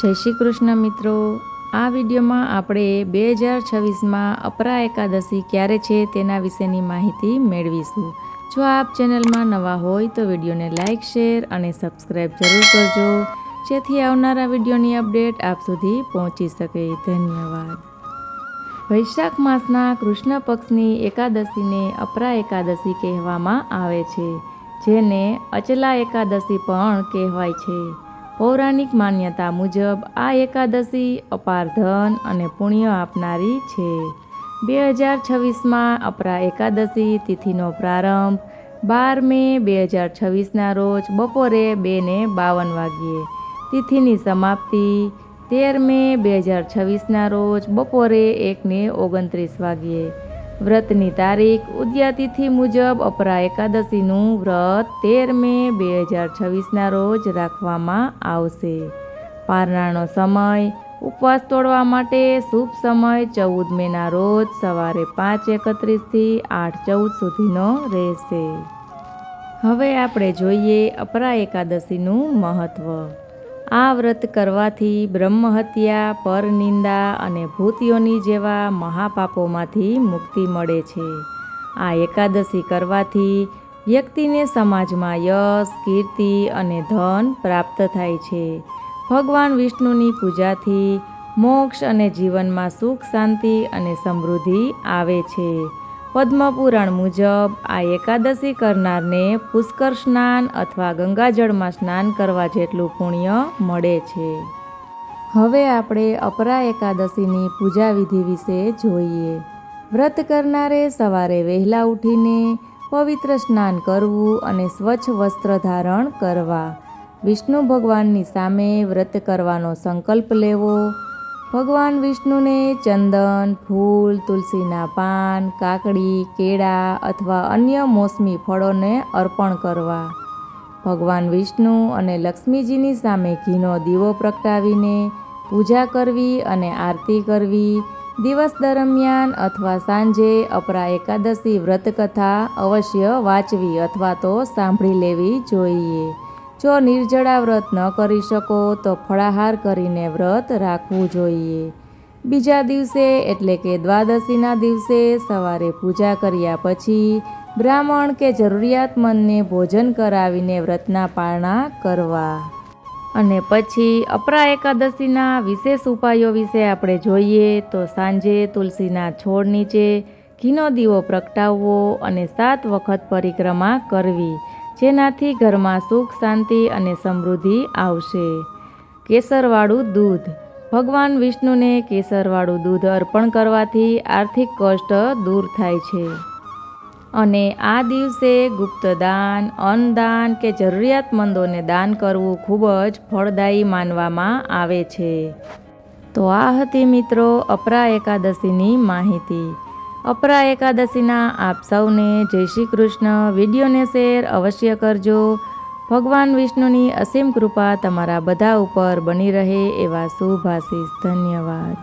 જય શ્રી કૃષ્ણ મિત્રો, આ વિડીયોમાં આપણે 2026માં અપરા એકાદશી ક્યારે છે તેના વિશેની માહિતી મેળવીશું। જો આપ ચેનલમાં નવા હોય તો વિડીયોને લાઇક, શેર અને સબસ્ક્રાઈબ જરૂર કરજો, જેથી આવનારા વિડીયોની અપડેટ આપ સુધી પહોંચી શકે। ધન્યવાદ। વૈશાખ માસના કૃષ્ણ પક્ષની એકાદશીને અપરા એકાદશી કહેવામાં આવે છે, જેને અચલા એકાદશી પણ કહેવાય છે। પૌરાણિક માન્યતા મુજબ આ એકાદશી અપાર ધન અને પુણ્ય આપનારી છે। 2026માં અપરા એકાદશી તિથિનો પ્રારંભ 12 મે 2026ના રોજ બપોરે 2:52 વાગ્યે, તિથિની સમાપ્તિ 13 મે 2026ના રોજ બપોરે 1:29 વાગ્યે। વ્રતની તારીખ ઉદ્યાતિથિ મુજબ અપરા એકાદશીનું વ્રત 13 મે 2026ના રોજ રાખવામાં આવશે। પારણાનો સમય ઉપવાસ તોડવા માટે શુભ સમય 14 મેના રોજ સવારે 5:31 થી 8:14 સુધીનો રહેશે। હવે આપણે જોઈએ અપરા એકાદશીનું મહત્ત્વ। આ વ્રત કરવાથી બ્રહ્મહત્યા, પરનિંદા અને ભૂતયોની જેવા મહાપાપોમાંથી મુક્તિ મળે છે। આ એકાદશી કરવાથી વ્યક્તિને સમાજમાં યશ, કીર્તિ અને ધન પ્રાપ્ત થાય છે। ભગવાન વિષ્ણુની પૂજાથી મોક્ષ અને જીવનમાં સુખ, શાંતિ અને સમૃદ્ધિ આવે છે। પદ્મપુરાણ મુજબ આ એકાદશી કરનારને પુષ્કર સ્નાન અથવા ગંગાજળમાં સ્નાન કરવા જેટલું પુણ્ય મળે છે। હવે આપણે અપરા એકાદશીની પૂજા વિધિ વિશે જોઈએ। વ્રત કરનારે સવારે વહેલા ઉઠીને પવિત્ર સ્નાન કરવું અને સ્વચ્છ વસ્ત્ર ધારણ કરવા, વિષ્ણુ ભગવાનની સામે વ્રત કરવાનો સંકલ્પ લેવો, ભગવાન વિષ્ણુને ચંદન, ફૂલ, તુલસીના પાન, કાકડી, કેળા અથવા અન્ય મોસમી ફળોને અર્પણ કરવા, ભગવાન વિષ્ણુ અને લક્ષ્મીજીની સામે ઘીનો દીવો પ્રગટાવીને પૂજા કરવી અને આરતી કરવી। દિવસ દરમિયાન અથવા સાંજે અપરા એકાદશી વ્રત કથા અવશ્ય વાંચવી અથવા તો સાંભળી લેવી જોઈએ। જો નિર્જળા વ્રત ન કરી શકો તો ફળાહાર કરીને વ્રત રાખવું જોઈએ। બીજા દિવસે એટલે કે દ્વાદશીના દિવસે સવારે પૂજા કર્યા પછી બ્રાહ્મણ કે જરૂરિયાતમંદને ભોજન કરાવીને વ્રતના પારણા કરવા। અને પછી અપરા એકાદશીના વિશેષ ઉપાયો વિશે આપણે જોઈએ તો સાંજે તુલસીના છોડ નીચે ઘીનો દીવો પ્રગટાવવો અને 7 વખત પરિક્રમા કરવી, જેનાથી ઘરમાં સુખ, શાંતિ અને સમૃદ્ધિ આવશે। કેસરવાળું દૂધ, ભગવાન વિષ્ણુને કેસરવાળું દૂધ અર્પણ કરવાથી આર્થિક કષ્ટ દૂર થાય છે। અને આ દિવસે ગુપ્તદાન, અન્નદાન કે જરૂરિયાતમંદોને દાન કરવું ખૂબ જ ફળદાયી માનવામાં આવે છે। તો આ હતી મિત્રો અપરા એકાદશીની માહિતી। અપરા એકાદશીના આપ સૌને જય શ્રી કૃષ્ણ। વિડીયોને શેર અવશ્ય કરજો। ભગવાન વિષ્ણુની અસીમ કૃપા તમારા બધા ઉપર બની રહે એવા શુભ આશીષ। ધન્યવાદ।